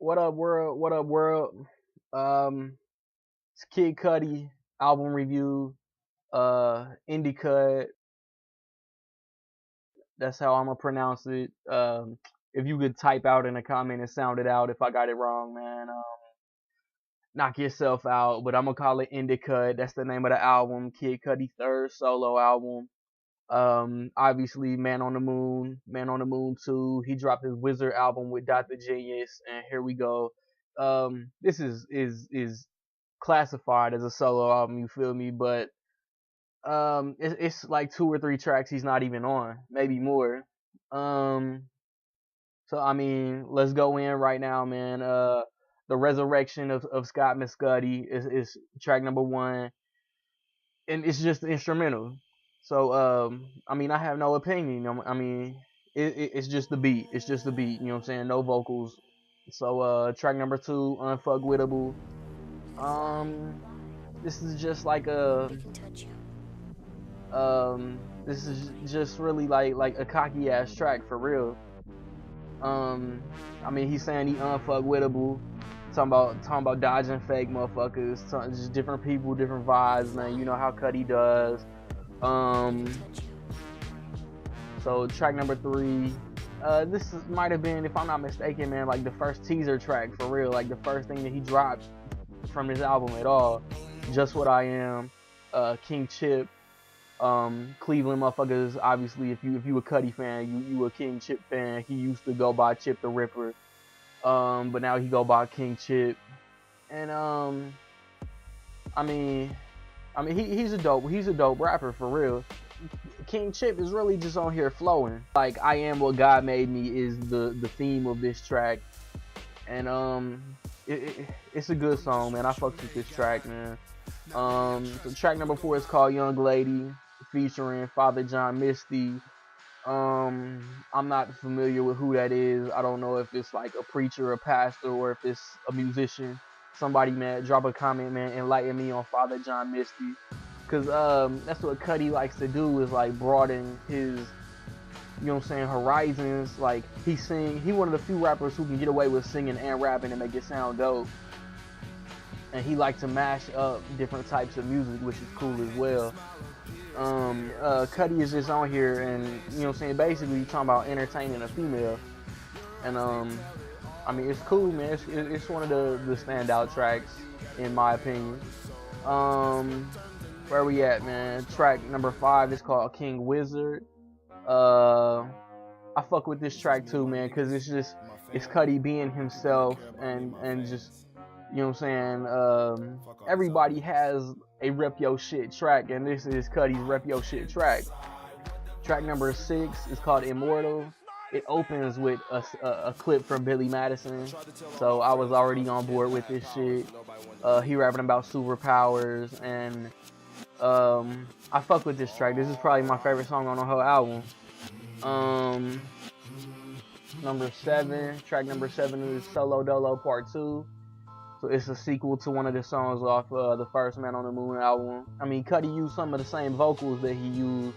What up, world? What up, world? It's Kid Cudi album review. Indicud. That's how I'm gonna pronounce it. If you could type out in a comment and sound it out if I got it wrong, man. Knock yourself out. But I'm gonna call it Indicud. That's the name of the album. Kid Cudi third solo album. Obviously, Man on the Moon 2. He dropped his Wizard album with Dr. Genius, and here we go. This is classified as a solo album, you feel me? But it's like two or three tracks he's not even on, maybe more. Um, so I mean, let's go in right now, man. The Resurrection of Scott Mescudi is track number one, and it's just instrumental. So I mean, I have no opinion. I mean, it's just the beat. It's just the beat. You know what I'm saying? No vocals. So track number two, Unfuckwittable. Um, this is just like this is just really like a cocky ass track for real. I mean, he's saying he unfuckwittable. Talking about dodging fake motherfuckers, just different people, different vibes, man. You know how Cudi does. So track number three, might have been, if I'm not mistaken, man, like the first teaser track for real, like the first thing that he dropped from his album at all. Just What I Am, King Chip, Cleveland motherfuckers. Obviously, if you a Cudi fan, you a King Chip fan. He used to go by Chip the Ripper, but now he go by King Chip, and I mean he's a dope rapper for real. King Chip is really just on here flowing. Like I Am What God Made Me is the theme of this track, and it's a good song, man. I fucks with this track, man. So track number four is called Young Lady, featuring Father John Misty. I'm not familiar with who that is. I don't know if it's like a preacher, a pastor, or if it's a musician. Somebody, man, drop a comment, man, enlighten me on Father John Misty. Cause that's what Cudi likes to do, is like broaden his, you know what I'm saying, horizons. Like he one of the few rappers who can get away with singing and rapping and make it sound dope. And he likes to mash up different types of music, which is cool as well. Cudi is just on here, and you know what I'm saying, basically talking about entertaining a female. And I mean, it's cool, man. It's one of the standout tracks in my opinion. Where we at, man? Track number five is called King Wizard. I fuck with this track too, man, cause it's Cudi being himself, and just, you know what I'm saying. Everybody has a Rep Yo Shit track, and this is Cudi's Rep Yo Shit track. Track number six is called Immortal. It opens with a clip from Billy Madison, so I was already on board with this shit. He rapping about superpowers, and I fuck with this track. This is probably my favorite song on the whole album. Track number seven is Solo Dolo Part 2. So it's a sequel to one of the songs off the first Man on the Moon album. I mean, Cudi used some of the same vocals that he used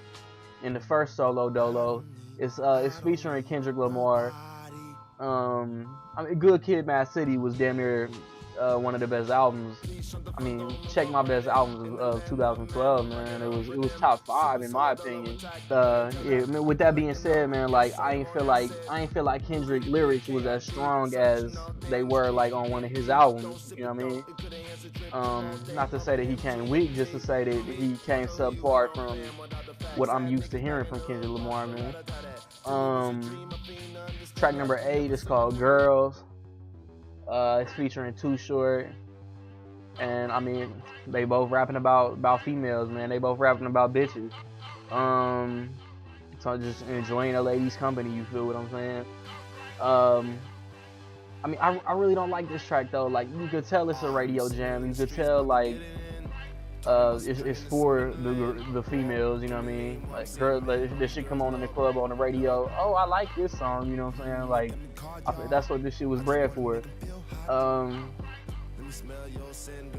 in the first Solo Dolo. It's featuring Kendrick Lamar. I mean, Good Kid, Mad City was damn near one of the best albums. I mean, check my best albums of 2012, man. It was top 5 in my opinion. With that being said, man, like I ain't feel like Kendrick lyrics was as strong as they were like on one of his albums. You know what I mean? Not to say that he came weak, just to say that he came subpar from what I'm used to hearing from Kendrick Lamar, man. Track number 8 is called Girls. It's featuring Too Short, and I mean, they both rapping about females, man. They both rapping about bitches. So just enjoying a lady's company. You feel what I'm saying? I mean, I really don't like this track though. Like you could tell it's a radio jam. You could tell like it's for the females. You know what I mean? Like this shit come on in the club on the radio. Oh, I like this song. You know what I'm saying? Like that's what this shit was bred for.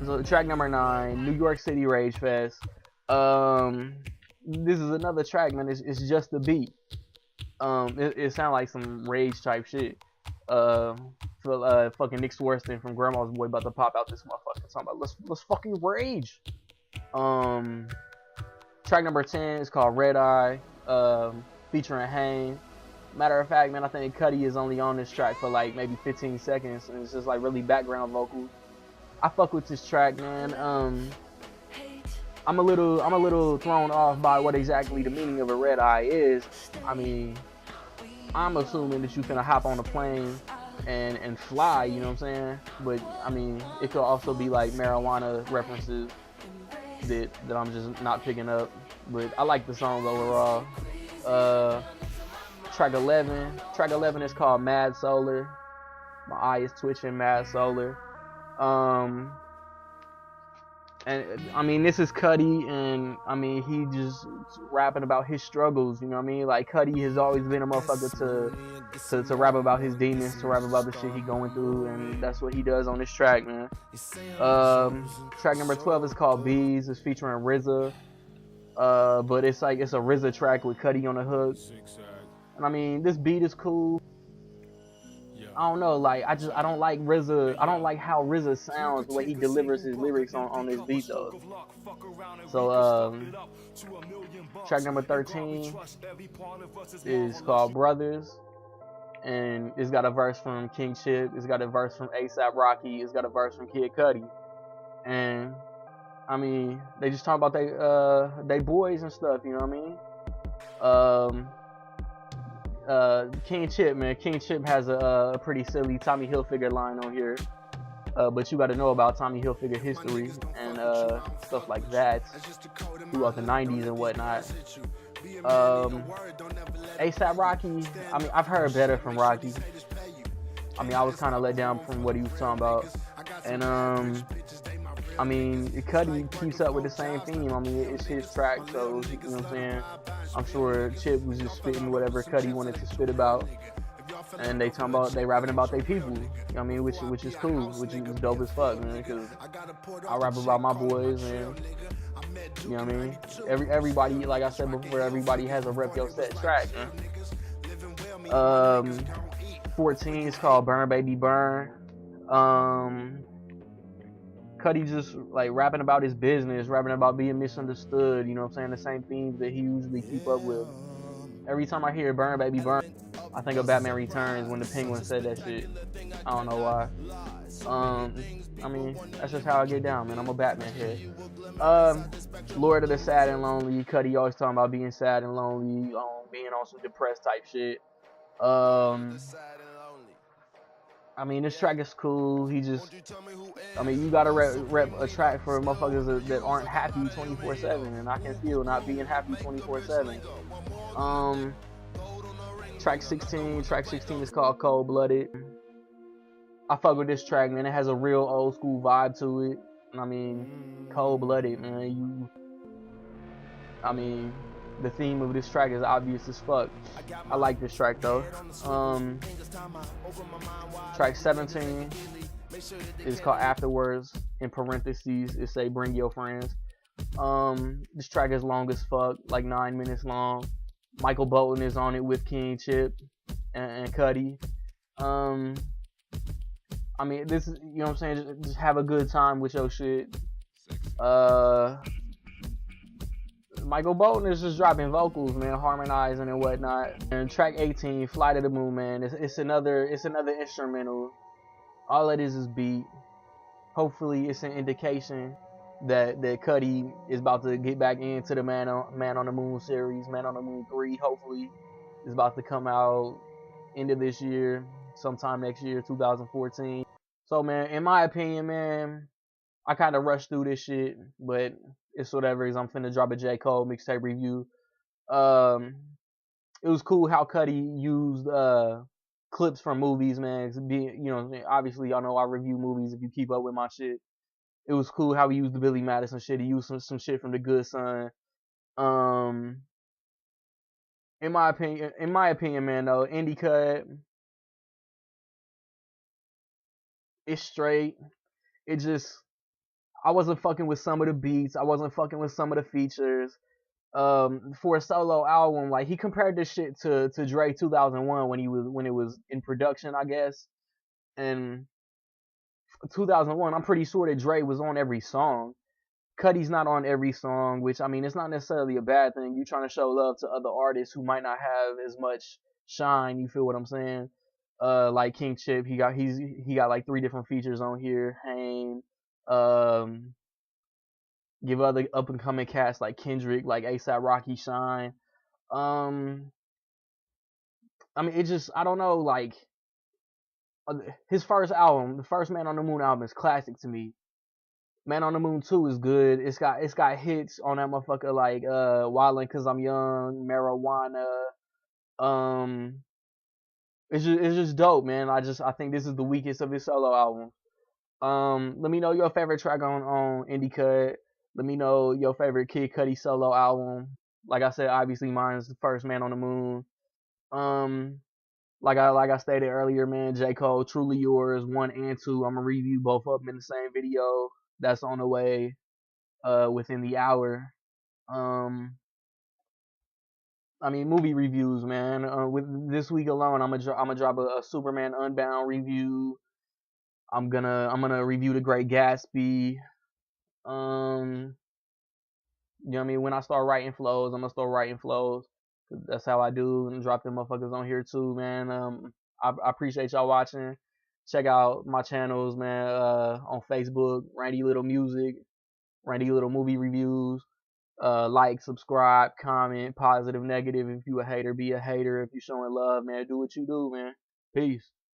So track number 9, New York City Rage Fest. This is another track, man. It's just the beat. It sounds like some rage type shit. feel fucking Nick Swartzen from Grandma's Boy about to pop out this motherfucker. Talking about let's fucking rage. Track number 10 is called Red Eye, featuring Hane. Matter of fact, man, I think Cudi is only on this track for like maybe 15 seconds, and it's just like really background vocals. I fuck with this track, man. I'm a little thrown off by what exactly the meaning of a red eye is. I mean, I'm assuming that you finna hop on a plane and fly, you know what I'm saying? But I mean, it could also be like marijuana references that I'm just not picking up. But I like the song overall. Track 11 is called Mad Solar. My eye is twitching, Mad Solar. And I mean, this is Cudi, and I mean, he just rapping about his struggles, you know what I mean? Like, Cudi has always been a motherfucker to rap about his demons, to rap about the shit he going through, and that's what he does on this track, man. Track number 12 is called Bees. It's featuring RZA, but it's like, it's a RZA track with Cudi on the hook. And I mean, this beat is cool. I don't know, like, I don't like RZA. I don't like how RZA sounds, the way he delivers his lyrics on this beat, though. So, track number 13 is called Brothers, and it's got a verse from King Chip, it's got a verse from A$AP Rocky, it's got a verse from Kid Cudi, and I mean, they just talk about they boys and stuff, you know what I mean? King Chip, man. King Chip has a pretty silly Tommy Hilfiger line on here, but you got to know about Tommy Hilfiger history and stuff like that throughout the 90s and whatnot. A$AP Rocky, I mean, I've heard better from Rocky. I mean, I was kind of let down from what he was talking about, and I mean, Cudi keeps up with the same theme. I mean, it's his track, so you know what I'm saying. I'm sure Chip was just spitting whatever Cudi wanted to spit about, and they rapping about their people. You know what I mean, which is cool, which is dope as fuck, man. Because I rap about my boys, and you know what I mean. Everybody, like I said before, everybody has a Rep Your Set track, man. 14 is called Burn Baby Burn. Cudi just like rapping about his business, rapping about being misunderstood, you know what I'm saying? The same themes that he usually keep up with. Every time I hear Burn Baby Burn, I think of Batman Returns when the Penguin said that shit. I don't know why. I mean, that's just how I get down, man. I'm a Batman head. Lord of the Sad and Lonely. Cudi always talking about being sad and lonely, being on some depressed type shit. I mean, this track is cool. I mean, you gotta rep a track for motherfuckers that aren't happy 24/7, and I can feel not being happy 24/7. Track 16 is called Cold Blooded. I fuck with this track, man. It has a real old school vibe to it. I mean, Cold Blooded, man. I mean, the theme of this track is obvious as fuck. I like this track though. Track 17 is called Afterwards. In parentheses, it say Bring Your Friends. This track is long as fuck, like 9 minutes long. Michael Bolton is on it with King Chip and Cudi. I mean, this is, you know what I'm saying, just have a good time with your shit. Michael Bolton is just dropping vocals, man, harmonizing and whatnot. And track 18, Fly to the Moon, man, it's another instrumental. All it is beat. Hopefully, it's an indication that Cudi is about to get back into the Man on the Moon series. Man on the Moon 3, hopefully, is about to come out end of this year, sometime next year, 2014. So, man, in my opinion, man, I kind of rushed through this shit, but it's whatever, because I'm finna drop a J. Cole mixtape review. It was cool how Cudi used clips from movies, man. You know, obviously, y'all know I review movies if you keep up with my shit. It was cool how he used the Billy Madison shit. He used some shit from The Good Son. In my opinion, man, though, Indicud, it's straight. It just, I wasn't fucking with some of the beats. I wasn't fucking with some of the features. For a solo album, like, he compared this shit to Dre 2001 when it was in production, I guess. And 2001, I'm pretty sure that Dre was on every song. Cudi's not on every song, which I mean, it's not necessarily a bad thing. You trying to show love to other artists who might not have as much shine. You feel what I'm saying? Like King Chip, he got like 3 different features on here. Hane, um, give other up and coming cats like Kendrick, like ASAP Rocky shine. Um, I mean, it just I don't know. Like uh, his first album, the first Man on the Moon album, is classic to me. Man on the Moon 2 is good. It's got hits on that motherfucker like Wildin' Cause I'm Young, Marijuana. Um it's just dope, man. I think this is the weakest of his solo albums. Let me know your favorite track on Indicud. Let me know your favorite Kid Cudi solo album. Like I said, obviously mine is the first Man on the Moon. Um like I stated earlier, man, J. Cole, Truly Yours, 1 and 2. I'm gonna review both of them in the same video. That's on the way within the hour. Um, I mean, movie reviews, man. With this week alone, I'm gonna drop a Superman Unbound review. I'm gonna review The Great Gatsby. Um, you know what I mean? When I start writing flows, I'm gonna start writing flows. That's how I do, and drop them motherfuckers on here too, man. I appreciate y'all watching. Check out my channels, man. On Facebook, Randy Little Music, Randy Little Movie Reviews. Like, subscribe, comment, positive, negative. If you a hater, be a hater. If you showing love, man, do what you do, man. Peace.